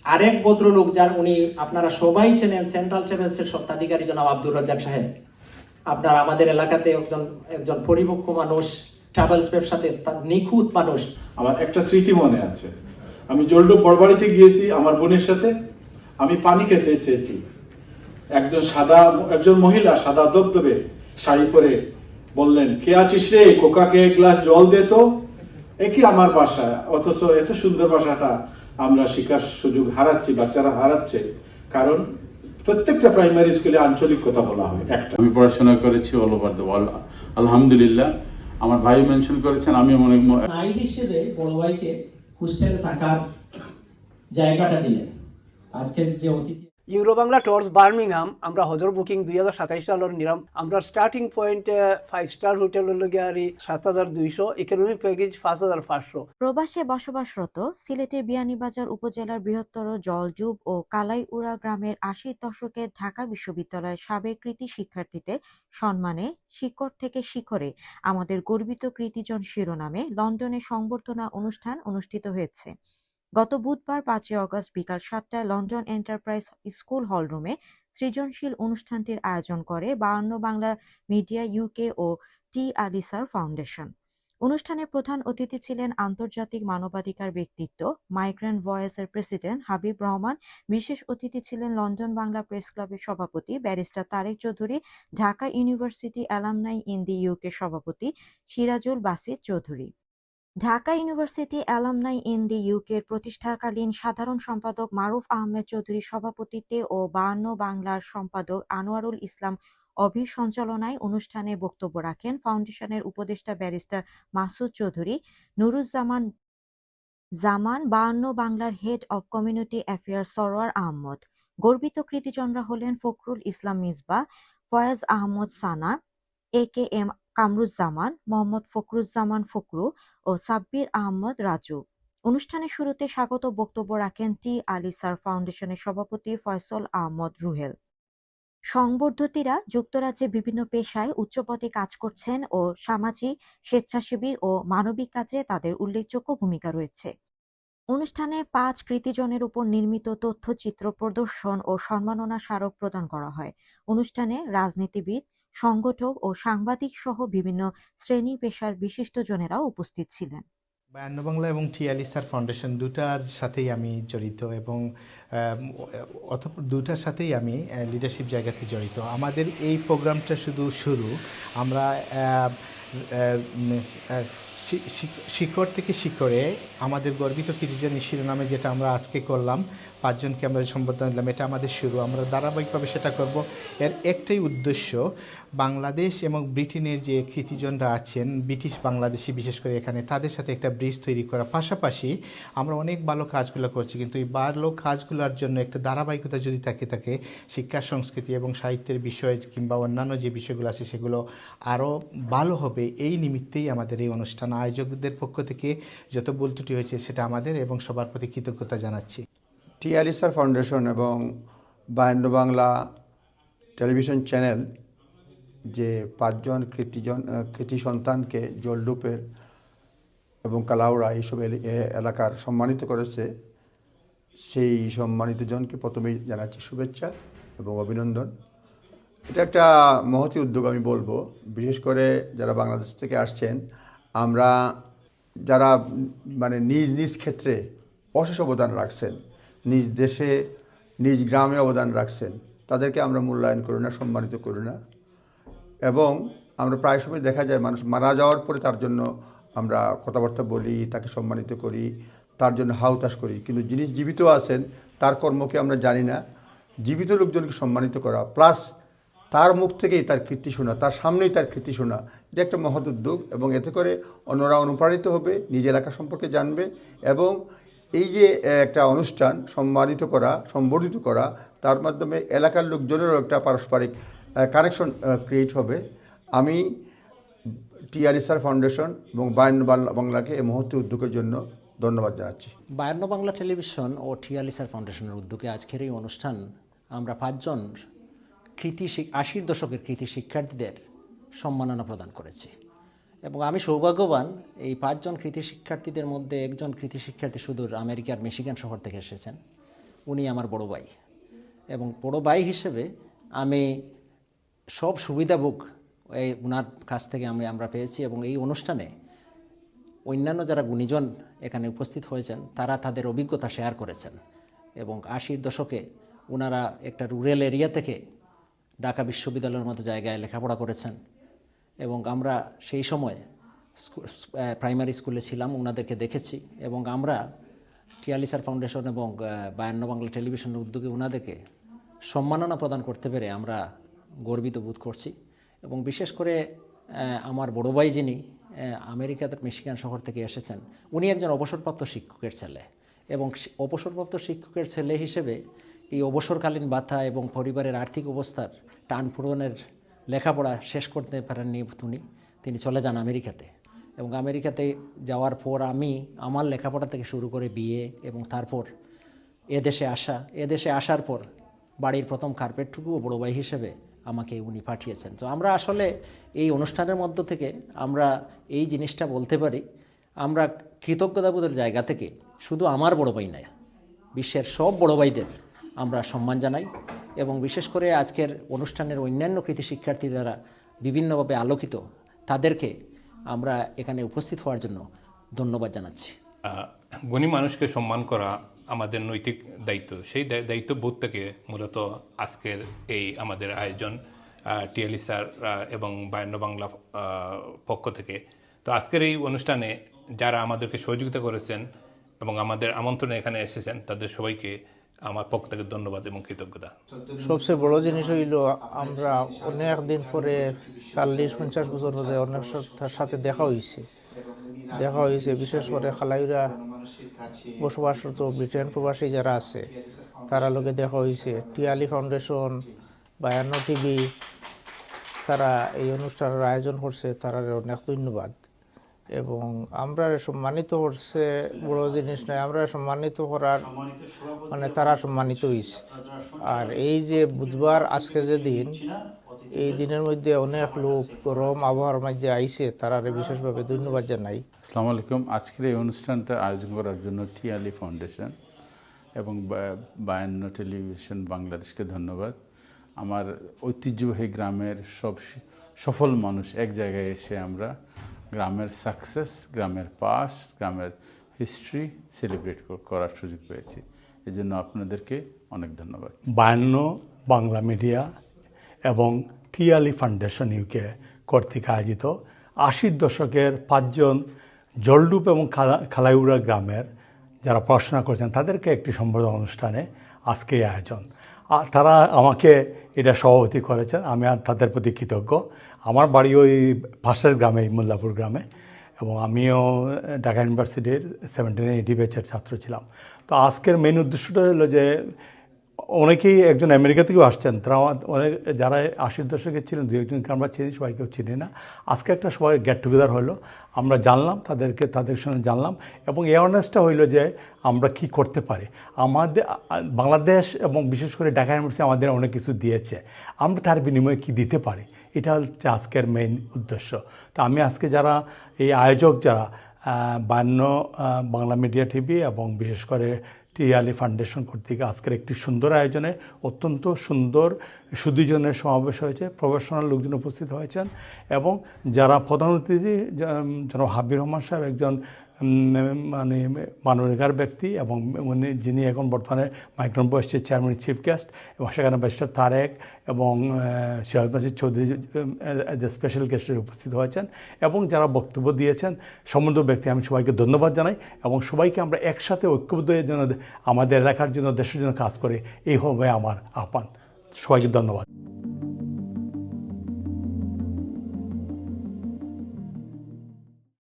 আরেক ভদ্রলোক যার উনি আপনারা সবাই চেনেন, সেন্ট্রাল ট্রাভেলসের স্বত্বাধিকারী জনাব আব্দুর রাজ্জাক সাহেব। আপনার আমাদের এলাকাতে একজন একজন পরিপক্ক মানুষ, ট্রাভেলস ব্যবসাতে তার নিখুঁত মানুষ। আমার একটা স্মৃতি মনে আছে, আমি জলডু বড়বাড়িতে গিয়েছি আমার বোনের সাথে। আমি পানি খেতে চেয়েছি, একজন মহিলা সাদা দবদবে শাড়ি পরে বললেন, কে আছিস রে, কোকাকে এক গ্লাস জল দে তো। একই আমার বাসা, অথচ এত সুন্দর বাসাটা আমরা শিকার সুযোগ হারাচ্ছি, বাচ্চারা হারাচ্ছে। কারণ প্রত্যেকটা প্রাইমারি স্কুলে আঞ্চলিক কথা বলা হয় একটা। আমি পড়াশোনা করেছি অল ওভার দ্য ওয়ার্ল্ড, আলহামদুলিল্লাহ। আমার ভাই মেনশন করেছেন, আমি অনেক নাইট হিসেবে বড় ভাইকে হোস্টেলে থাকার জায়গাটা দিলেন। আজকের যে অতিথি ইউরো বাংলা টুরস বার্মিংহাম আমরা হজর বুকিং 2027 সালের নিলাম। আমরা স্টার্টিং পয়েন্ট 5 স্টার হোটেল গিয়ারি 7200, ইকোনমি প্যাকেজ 5500। প্রবাসে বসবাসরত সিলেটের বিয়ানীবাজার উপজেলার বৃহত্তর জলডুব ও কালাইউড়া গ্রামের 80 দশকের ঢাকা বিশ্ববিদ্যালয়ের সাবেক কৃতি শিক্ষার্থীদের সম্মানে শিকড় থেকে শিখরে আমাদের গর্বিত কৃতিজন শিরোনামে লন্ডনে সংবর্ধনা অনুষ্ঠান অনুষ্ঠিত হয়েছে। গত বুধবার 5 অগস্ট বিকাল 7টায় লন্ডন এন্টারপ্রাইজ স্কুল হলরুমে সৃজনশীল অনুষ্ঠানটির আয়োজন করে 52 বাংলা মিডিয়া ইউকে ও টি আলিসার ফাউন্ডেশন। অনুষ্ঠানে প্রধান অতিথি ছিলেন আন্তর্জাতিক মানবাধিকার ব্যক্তিত্ব মাইগ্রেন্ট ভয়েসের প্রেসিডেন্ট হাবিব রহমান। বিশেষ অতিথি ছিলেন লন্ডন বাংলা প্রেস ক্লাবের সভাপতি barrister Tarek Chowdhury, Dhaka university alumni in the UK সভাপতি Sirajul Basit Chowdhury, Dhaka university alumni in the ইউকের প্রতিষ্ঠাকালীন সাধারণ সম্পাদক মারুফ আহমেদ চৌধুরীর সভাপতিত্বে ও 52 বাংলার সম্পাদক আনোয়ারুল ইসলাম অভির সঞ্চালনায় অনুষ্ঠানে বক্তব্য রাখেন ফাউন্ডেশনের উপদেষ্টা ব্যারিস্টার মাসুদ চৌধুরী, নুরুজ্জামান জামান, 52 বাংলার head of community affairs Sarwar Ahmed. গর্বিত কৃতিজনরা হলেন Fakhrul Islam Misbah, Fayaz Ahmed Sana, A K M Kamruzzaman, Mohammad Fakhruzzaman Fakhru ও সাব্বির আহমদ রাজু। অনুষ্ঠানের শুরুতে স্বাগত বক্তব্য রাখেন টি আলিসার ফাউন্ডেশনের সভাপতি ফয়সল আহমদ রুহেল। সংবর্ধিতরা যুক্তরাজ্যে বিভিন্ন পেশায় উচ্চপদে কাজ করছেন ও সামাজিক, স্বেচ্ছাসেবী ও মানবিক কাজে তাদের উল্লেখযোগ্য ভূমিকা রয়েছে। অনুষ্ঠানে 5 কৃতিজনের উপর নির্মিত তথ্যচিত্র প্রদর্শন ও সম্মাননা স্মারক প্রদান করা হয়। অনুষ্ঠানে রাজনীতিবিদ, সংগঠক ও সাংবাদিক সহ বিভিন্ন শ্রেণী পেশার বিশিষ্টজনেরাও উপস্থিত ছিলেন। বায়ান্ন বাংলা এবং টি আলিসার ফাউন্ডেশন দুটার সাথেই আমি জড়িত এবং দুটার সাথেই আমি লিডারশিপ জায়গাতে জড়িত। আমাদের এই প্রোগ্রামটা শুধু শুরু, আমরা শিকড় থেকে শিকড়ে আমাদের গর্বিত কৃতিজন শিরোনামে যেটা আমরা আজকে করলাম, 5 জনকে আমরা সম্বর্ধনা দিলাম, এটা আমাদের শুরু। আমরা ধারাবাহিকভাবে সেটা করব। এর একটাই উদ্দেশ্য, বাংলাদেশ এবং ব্রিটেনের যে কৃতিজনরা আছেন, ব্রিটিশ বাংলাদেশি বিশেষ করে এখানে, তাদের সাথে একটা ব্রিজ তৈরি করা। পাশাপাশি আমরা অনেক ভালো কাজগুলো করছি, কিন্তু এই ভালো কাজগুলোর জন্য একটা ধারাবাহিকতা যদি থাকে শিক্ষা, সংস্কৃতি এবং সাহিত্যের বিষয় কিংবা অন্যান্য যে বিষয়গুলো আছে সেগুলো আরও ভালো হবে। এই নিমিত্তেই আমাদের এই অনুষ্ঠান। আয়োজকদের পক্ষ থেকে যত ভুল ত্রুটি হয়েছে সেটা আমাদের এবং সবার প্রতি কৃতজ্ঞতা জানাচ্ছি। টি আলিসার ফাউন্ডেশন এবং বায়ান্ন বাংলা টেলিভিশন চ্যানেল যে 5 জন কৃতি সন্তানকে জলডুপের এবং কালাউড়া এইসব এলাকার সম্মানিত করেছে, সেই সম্মানিত জনকে প্রথমেই জানাচ্ছি শুভেচ্ছা এবং অভিনন্দন। এটা একটা মহতী উদ্যোগ আমি বলবো, বিশেষ করে যারা বাংলাদেশ থেকে আসছেন, আমরা যারা মানে নিজ নিজ ক্ষেত্রে অশেষ অবদান রাখছেন, নিজ দেশে নিজ গ্রামে অবদান রাখছেন, তাদেরকে আমরা মূল্যায়ন করি না, সম্মানিত করি না। এবং আমরা প্রায় সময় দেখা যায় মানুষ মারা যাওয়ার পরে তার জন্য আমরা কথাবার্তা বলি, তাকে সম্মানিত করি, তার জন্য হাউতাশ করি, কিন্তু যিনি জীবিত আছেন তার কর্মকে আমরা জানি না। জীবিত লোকজনকে সম্মানিত করা প্লাস তার মুখ থেকেই তার কীর্তি শোনা, তার সামনেই তার কীর্তি শোনা, এটা একটা মহৎ উদ্যোগ। এবং এতে করে অন্যরা অনুপ্রাণিত হবে, নিজ এলাকা সম্পর্কে জানবে এবং এই যে একটা অনুষ্ঠান সম্মানিত করা, সম্বর্ধিত করা, তার মাধ্যমে এলাকার লোকজনেরও একটা পারস্পরিক কানেকশন ক্রিয়েট হবে। আমি টি আলিসার ফাউন্ডেশন এবং বায়ান্ন বাংলাকে এই মহৎ উদ্যোগের জন্য ধন্যবাদ জানাচ্ছি। বায়ান্ন বাংলা টেলিভিশন ও টি আলিসার ফাউন্ডেশনের উদ্যোগে আজকের এই অনুষ্ঠান আমরা 5 জন 80 দশকের কৃতি শিক্ষার্থীদের সম্মাননা প্রদান করেছি এবং আমি সৌভাগ্যবান এই 5 জন কৃতি শিক্ষার্থীদের মধ্যে একজন কৃতি শিক্ষার্থী সুদূর আমেরিকার মিশিগান শহর থেকে এসেছেন। উনি আমার বড় ভাই, এবং বড় ভাই হিসেবে আমি সব সুবিধাভোগ এই ওনার কাছ থেকে আমরা পেয়েছি। এবং এই অনুষ্ঠানে অন্যান্য যারা গুণীজন এখানে উপস্থিত হয়েছেন তারা তাদের অভিজ্ঞতা শেয়ার করেছেন, এবং 80-র দশকে ওনারা একটা রুরাল এরিয়া থেকে ঢাকা বিশ্ববিদ্যালয়ের মতো জায়গায় লেখাপড়া করেছেন, এবং আমরা সেই সময় প্রাইমারি স্কুলে ছিলাম, ওনাদেরকে দেখেছি, এবং আমরা টিয়ালি স্যার ফাউন্ডেশন এবং 52 বাংলা টেলিভিশনের উদ্যোগে ওনাদেরকে সম্মাননা প্রদান করতে পেরে আমরা গর্বিত বোধ করছি। এবং বিশেষ করে আমার বড় ভাই যিনি আমেরিকাতে মিশিগান শহর থেকে এসেছেন, উনি একজন অবসরপ্রাপ্ত শিক্ষকের ছেলে, এবং অবসরপ্রাপ্ত শিক্ষকের ছেলে হিসেবে এই অবসরকালীন ভাতা এবং পরিবারের আর্থিক অবস্থার টান পূরণের লেখাপড়া শেষ করতে পারেননি তিনি চলে যান আমেরিকাতে। এবং আমেরিকাতে যাওয়ার পর আমি আমার লেখাপড়া থেকে শুরু করে বিয়ে এবং তারপর এদেশে আসার পর বাড়ির প্রথম কার্পেটটুকুও বড় ভাই হিসেবে আমাকে উনি পাঠিয়েছেন। তো আমরা আসলে এই অনুষ্ঠানের মধ্য থেকে আমরা এই জিনিসটা বলতে পারি, আমরা কৃতজ্ঞতাবোধের জায়গা থেকে শুধু আমার বড় ভাই নয়, বিশ্বের সব বড় ভাইদের আমরা সম্মান জানাই, এবং বিশেষ করে আজকের অনুষ্ঠানের অন্যান্য কৃতি শিক্ষার্থী দ্বারা বিভিন্নভাবে আলোকিত তাদেরকে আমরা এখানে উপস্থিত হওয়ার জন্য ধন্যবাদ জানাচ্ছি। গুণী মানুষকে সম্মান করা আমাদের নৈতিক দায়িত্ব। সেই দায়িত্ববোধ থেকে মূলত আজকের এই আমাদের আয়োজন টিয়ালি স্যার এবং 52 বাংলা পক্ষ থেকে। তো আজকের এই অনুষ্ঠানে যারা আমাদেরকে সহযোগিতা করেছেন এবং আমাদের আমন্ত্রণে এখানে এসেছেন তাদের সবাইকে আমার পক্ষ থেকে ধন্যবাদ এবং কৃতজ্ঞতা। সবচেয়ে বড় জিনিস হইল আমরা অনেক দিন পরে 40-50 বছর পরে অনেক সাথে দেখা হয়েছে, বিশেষ করে খালাইরা বসবাসরত ব্রিটেন প্রবাসী যারা আছে তারা লোকে দেখা হয়েছে। টিয়ালি ফাউন্ডেশন, 52 টিভি তারা এই অনুষ্ঠানের আয়োজন করছে, তারা অনেক ধন্যবাদ। এবং আমরা সম্মানিত করছে বড় জিনিস নয়, আমরা সম্মানিত করার মানে তারা সম্মানিত হয়েছে। আর এই যে বুধবার আজকে যে দিন, এই দিনের মধ্যে অনেক লোক গরম আবহাওয়ার মধ্যে আইছে, তারা বিশেষভাবে ধন্যবাদ জানাই। আসসালামু আলাইকুম। আজকের এই অনুষ্ঠানটা আয়োজন করার জন্য টিয়ালি ফাউন্ডেশন এবং 52 টেলিভিশন বাংলাদেশকে ধন্যবাদ। আমার ঐতিহ্যবাহী গ্রামের সব সফল মানুষ এক জায়গায় এসে আমরা গ্রামের সাকসেস, গ্রামের পাস্ট, গ্রামের হিস্ট্রি সেলিব্রেট করার সুযোগ পেয়েছি। এই জন্য আপনাদেরকে অনেক ধন্যবাদ। 52 বাংলা মিডিয়া এবং টিয়ালি ফাউন্ডেশন ইউকে কর্তৃক আয়োজিত 80-র দশকের 5 জন জলডুপ এবং খালাইউড়া গ্রামের যারা পড়াশোনা করেছেন তাদেরকে একটি সম্বর্ধনা অনুষ্ঠানে আজকে আয়োজন। তারা আমাকে এটা সভাপতি করেছেন, আমি তাদের প্রতি কৃতজ্ঞ। আমার বাড়ি ওই পাশের গ্রামে, মোল্লাপুর গ্রামে, এবং আমিও ঢাকা ইউনিভার্সিটির 1780 ব্যাচের ছাত্র ছিলাম। তো আজকের মেইন উদ্দেশ্যটা হলো যে অনেকেই একজন আমেরিকা থেকেও আসছেন, তারা অনেক যারা 80-র দশকে ছিলেন, 2-একজনকে আমরা চিনি, সবাইকেও চিনি না। আজকে একটা সবাই গেট টুগেদার হলো, আমরা জানলাম তাদের সঙ্গে জানলাম, এবং অ্যাওয়ারনেসটা হইলো যে আমরা কি করতে পারি। আমাদের বাংলাদেশ এবং বিশেষ করে ঢাকা ইউনিভার্সিটি আমাদের অনেক কিছু দিয়েছে, আমরা তার বিনিময়ে কি দিতে পারি, এটা হচ্ছে আজকের মেইন উদ্দেশ্য। তো আমি আজকে যারা এই আয়োজক, যারা 52 বাংলা মিডিয়া টিভি এবং বিশেষ করে টিয়ালি ফাউন্ডেশন কর্তৃক আজকের একটি সুন্দর আয়োজনে অত্যন্ত সুন্দর 2 জনের সমাবেশ হয়েছে, প্রফেশনাল লোকজন উপস্থিত হয়েছেন, এবং যারা প্রধান অতিথি জনাব হাবির রহমান সাহেব একজন মানে মানবাধিকার ব্যক্তি, এবং যিনি এখন বর্তমানে মাইক্রন বয়সের চেয়ারম্যান চিফ গেস্ট, এবং সেখানে ব্যারিস্টার তারেক এবং সিরাজ মাজিদ চৌধুরী স্পেশাল গেস্টের উপস্থিত হয়েছেন, এবং যারা বক্তব্য দিয়েছেন সম্বন্ধ ব্যক্তি, আমি সবাইকে ধন্যবাদ জানাই। এবং সবাইকে আমরা একসাথে ঐক্যবদ্ধ হয়ে যেন আমাদের এলাকার জন্য, দেশের জন্য কাজ করে, এই হবে আমার আহ্বান। সবাইকে ধন্যবাদ।